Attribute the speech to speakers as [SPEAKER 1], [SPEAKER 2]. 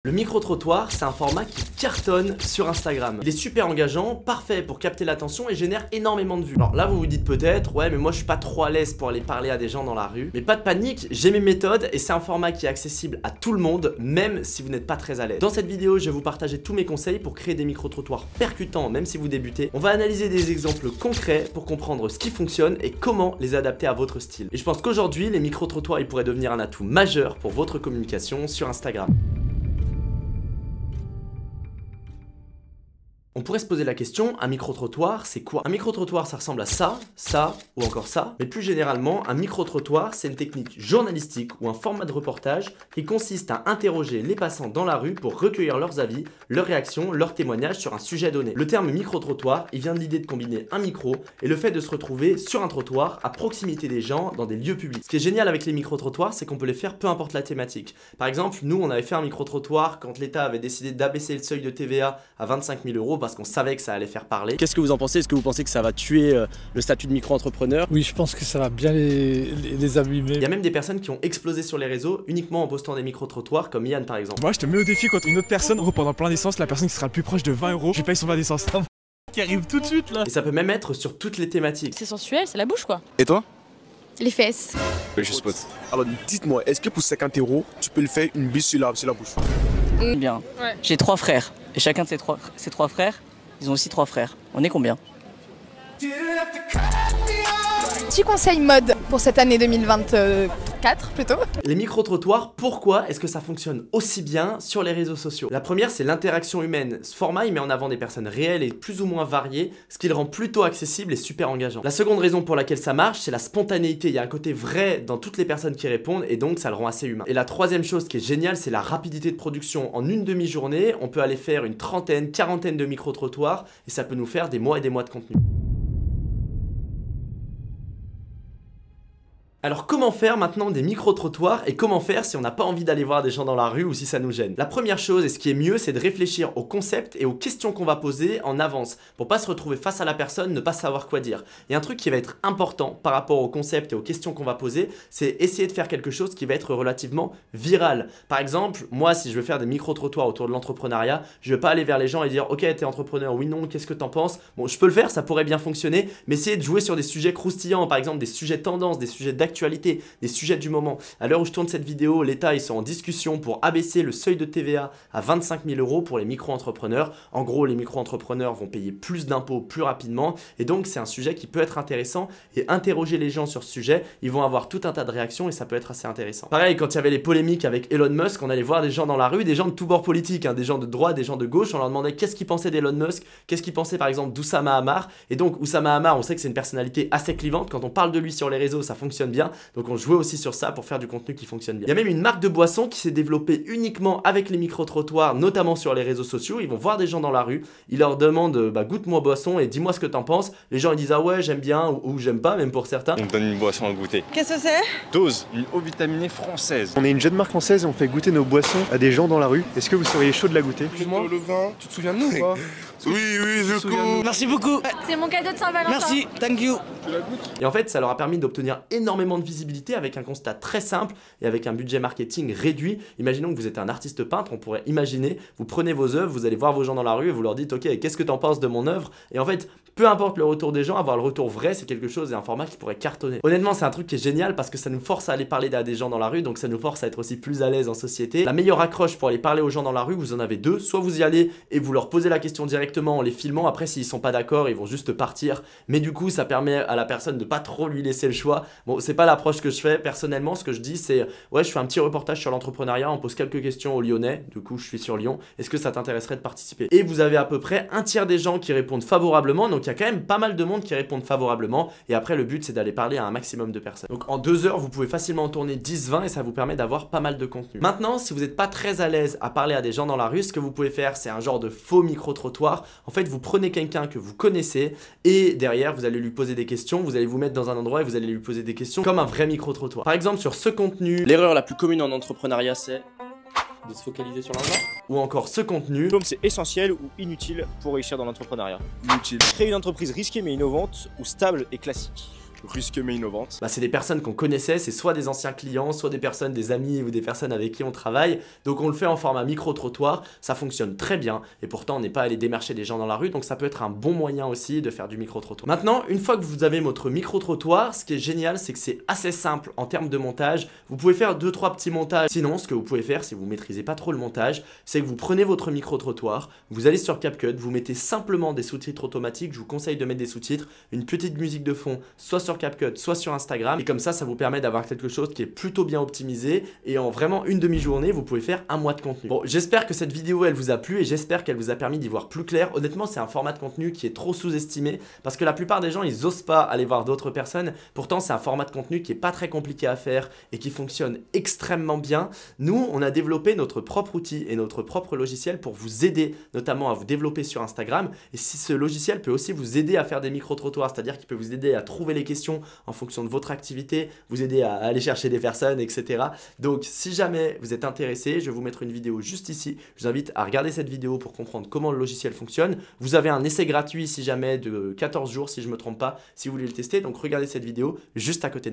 [SPEAKER 1] Le micro-trottoir, c'est un format qui cartonne sur Instagram. Il est super engageant, parfait pour capter l'attention et génère énormément de vues. Alors là, vous vous dites peut-être, ouais, mais moi je suis pas trop à l'aise pour aller parler à des gens dans la rue. Mais pas de panique, j'ai mes méthodes et c'est un format qui est accessible à tout le monde, même si vous n'êtes pas très à l'aise. Dans cette vidéo, je vais vous partager tous mes conseils pour créer des micro-trottoirs percutants, même si vous débutez. On va analyser des exemples concrets pour comprendre ce qui fonctionne et comment les adapter à votre style. Et je pense qu'aujourd'hui, les micro-trottoirs, ils pourraient devenir un atout majeur pour votre communication sur Instagram. On pourrait se poser la question, un micro-trottoir, c'est quoi? Un micro-trottoir, ça ressemble à ça ou encore ça. Mais plus généralement, un micro-trottoir, c'est une technique journalistique ou un format de reportage qui consiste à interroger les passants dans la rue pour recueillir leurs avis, leurs réactions, leurs témoignages sur un sujet donné. Le terme micro-trottoir, il vient de l'idée de combiner un micro et le fait de se retrouver sur un trottoir à proximité des gens dans des lieux publics. Ce qui est génial avec les micro-trottoirs, c'est qu'on peut les faire peu importe la thématique. Par exemple, nous, on avait fait un micro-trottoir quand l'État avait décidé d'abaisser le seuil de TVA à 25 000 € parce qu'on savait que ça allait faire parler. Qu'est-ce que vous en pensez? Est-ce que vous pensez que ça va tuer le statut de micro-entrepreneur?
[SPEAKER 2] Oui, je pense que ça va bien les abîmer.
[SPEAKER 1] Il y a même des personnes qui ont explosé sur les réseaux uniquement en postant des micro-trottoirs comme Yann par exemple.
[SPEAKER 3] Moi je te mets au défi contre une autre personne rependant plein d'essence, la personne qui sera le plus proche de 20 €, je lui paye son plein d'essence. Qui arrive tout de suite là.
[SPEAKER 1] Et ça peut même être sur toutes les thématiques.
[SPEAKER 4] C'est sensuel, c'est la bouche quoi.
[SPEAKER 5] Et toi?
[SPEAKER 4] Les fesses.
[SPEAKER 5] Je spot. Alors dites-moi, est-ce que pour 50 € tu peux le faire une bise sur la bouche?
[SPEAKER 6] Bien.
[SPEAKER 4] Ouais.
[SPEAKER 6] J'ai 3 frères. Et chacun de ces trois frères, ils ont aussi 3 frères. On est combien?
[SPEAKER 4] Petit conseil mode pour cette année 2024 plutôt.
[SPEAKER 1] Les micro-trottoirs, pourquoi est-ce que ça fonctionne aussi bien sur les réseaux sociaux? La première, c'est l'interaction humaine. Ce format, il met en avant des personnes réelles et plus ou moins variées, ce qui le rend plutôt accessible et super engageant. La seconde raison pour laquelle ça marche, c'est la spontanéité. Il y a un côté vrai dans toutes les personnes qui répondent et donc ça le rend assez humain. Et la troisième chose qui est géniale, c'est la rapidité de production. En une demi-journée, on peut aller faire une trentaine, quarantaine de micro-trottoirs et ça peut nous faire des mois et des mois de contenu. Alors comment faire maintenant des micro-trottoirs et comment faire si on n'a pas envie d'aller voir des gens dans la rue ou si ça nous gêne? La première chose et ce qui est mieux, c'est de réfléchir au concept et aux questions qu'on va poser en avance pour pas se retrouver face à la personne, ne pas savoir quoi dire. Et un truc qui va être important par rapport au concept et aux questions qu'on va poser, c'est essayer de faire quelque chose qui va être relativement viral. Par exemple, moi si je veux faire des micro-trottoirs autour de l'entrepreneuriat, je vais pas aller vers les gens et dire ok t'es entrepreneur, oui non, qu'est-ce que t'en penses? Bon je peux le faire, ça pourrait bien fonctionner, mais essayer de jouer sur des sujets croustillants, par exemple des sujets tendances, des sujets d'actualité, des sujets du moment. À l'heure où je tourne cette vidéo, l'État ils sont en discussion pour abaisser le seuil de TVA à 25 000 € pour les micro-entrepreneurs. En gros, les micro-entrepreneurs vont payer plus d'impôts plus rapidement et donc c'est un sujet qui peut être intéressant et interroger les gens sur ce sujet, ils vont avoir tout un tas de réactions et ça peut être assez intéressant. Pareil, quand il y avait les polémiques avec Elon Musk, on allait voir des gens dans la rue, des gens de tous bords politiques, hein, des gens de droite, des gens de gauche, on leur demandait qu'est-ce qu'ils pensaient d'Elon Musk, qu'est-ce qu'ils pensaient par exemple d'Oussama Hamar. Et donc Oussama Hamar, on sait que c'est une personnalité assez clivante, quand on parle de lui sur les réseaux, ça fonctionne bien. Donc on jouait aussi sur ça pour faire du contenu qui fonctionne bien. Il y a même une marque de boisson qui s'est développée uniquement avec les micro-trottoirs, notamment sur les réseaux sociaux. Ils vont voir des gens dans la rue, ils leur demandent bah, goûte-moi boisson et dis-moi ce que t'en penses. Les gens ils disent ah ouais j'aime bien ou j'aime pas, même pour certains.
[SPEAKER 7] On me donne une boisson à goûter.
[SPEAKER 4] Qu'est-ce que c'est?
[SPEAKER 7] Dose, une eau vitaminée française.
[SPEAKER 8] On est une jeune marque française et on fait goûter nos boissons à des gens dans la rue. Est-ce que vous seriez chaud de la goûter?
[SPEAKER 5] Excuse-moi, le vin, tu te souviens de nous ou pas?
[SPEAKER 7] Oui, je cours.
[SPEAKER 6] Merci beaucoup.
[SPEAKER 4] C'est mon cadeau de Saint-Valentin.
[SPEAKER 6] Merci, thank you.
[SPEAKER 1] Et en fait, ça leur a permis d'obtenir énormément de visibilité avec un constat très simple et avec un budget marketing réduit. Imaginons que vous êtes un artiste peintre, on pourrait imaginer, vous prenez vos œuvres, vous allez voir vos gens dans la rue et vous leur dites ok, qu'est-ce que t'en penses de mon œuvre? Et en fait, peu importe le retour des gens, avoir le retour vrai, c'est quelque chose et un format qui pourrait cartonner. Honnêtement, c'est un truc qui est génial parce que ça nous force à aller parler à des gens dans la rue, donc ça nous force à être aussi plus à l'aise en société. La meilleure accroche pour aller parler aux gens dans la rue, vous en avez deux. Soit vous y allez et vous leur posez la question directement en les filmant. Après, s'ils sont pas d'accord, ils vont juste partir. Mais du coup, ça permet à la personne de pas trop lui laisser le choix. Bon, c'est pas l'approche que je fais. Personnellement, ce que je dis, c'est ouais, je fais un petit reportage sur l'entrepreneuriat, on pose quelques questions aux Lyonnais. Du coup, je suis sur Lyon. Est-ce que ça t'intéresserait de participer? Et vous avez à peu près un tiers des gens qui répondent favorablement. Donc, il y a quand même pas mal de monde qui répondent favorablement. Et après, le but, c'est d'aller parler à un maximum de personnes. Donc, en 2 heures, vous pouvez facilement en tourner 10-20 et ça vous permet d'avoir pas mal de contenu. Maintenant, si vous n'êtes pas très à l'aise à parler à des gens dans la rue, ce que vous pouvez faire, c'est un genre de faux micro-trottoir. En fait, vous prenez quelqu'un que vous connaissez et derrière, vous allez lui poser des questions. Vous allez vous mettre dans un endroit et vous allez lui poser des questions comme un vrai micro-trottoir. Par exemple, sur ce contenu, l'erreur la plus commune en entrepreneuriat, c'est de se focaliser sur l'argent. Ou encore ce contenu.
[SPEAKER 9] Donc c'est essentiel ou inutile pour réussir dans l'entrepreneuriat?
[SPEAKER 5] Inutile.
[SPEAKER 9] Créer une entreprise risquée mais innovante ou stable et classique?
[SPEAKER 5] Risquée mais innovante.
[SPEAKER 1] Bah, c'est des personnes qu'on connaissait, c'est soit des anciens clients, soit des personnes, des amis ou des personnes avec qui on travaille. Donc on le fait en format micro-trottoir, ça fonctionne très bien. Et pourtant on n'est pas allé démarcher des gens dans la rue, donc ça peut être un bon moyen aussi de faire du micro-trottoir. Maintenant, une fois que vous avez votre micro-trottoir, ce qui est génial, c'est que c'est assez simple en termes de montage. Vous pouvez faire 2-3 petits montages. Sinon, ce que vous pouvez faire, si vous ne maîtrisez pas trop le montage, c'est que vous prenez votre micro-trottoir, vous allez sur CapCut, vous mettez simplement des sous-titres automatiques. Je vous conseille de mettre des sous-titres, une petite musique de fond, soit sur CapCut, soit sur Instagram. Et comme ça vous permet d'avoir quelque chose qui est plutôt bien optimisé. Et en vraiment une demi-journée, vous pouvez faire un mois de contenu. Bon, j'espère que cette vidéo, elle vous a plu et j'espère qu'elle vous a permis d'y voir plus clair. Honnêtement, c'est un format de contenu qui est trop sous-estimé parce que la plupart des gens, ils osent pas aller voir d'autres personnes. Pourtant, c'est un format de contenu qui est pas très compliqué à faire et qui fonctionne extrêmement bien. Nous, on a développé notre propre outil et notre propre logiciel pour vous aider, notamment à vous développer sur Instagram. Et si ce logiciel peut aussi vous aider à faire des micro-trottoirs, c'est-à-dire qu'il peut vous aider à trouver les questions en fonction de votre activité, vous aider à aller chercher des personnes, etc. Donc si jamais vous êtes intéressé, je vais vous mettre une vidéo juste ici. Je vous invite à regarder cette vidéo pour comprendre comment le logiciel fonctionne. Vous avez un essai gratuit si jamais de 14 jours, si je ne me trompe pas, si vous voulez le tester. Donc regardez cette vidéo juste à côté de moi.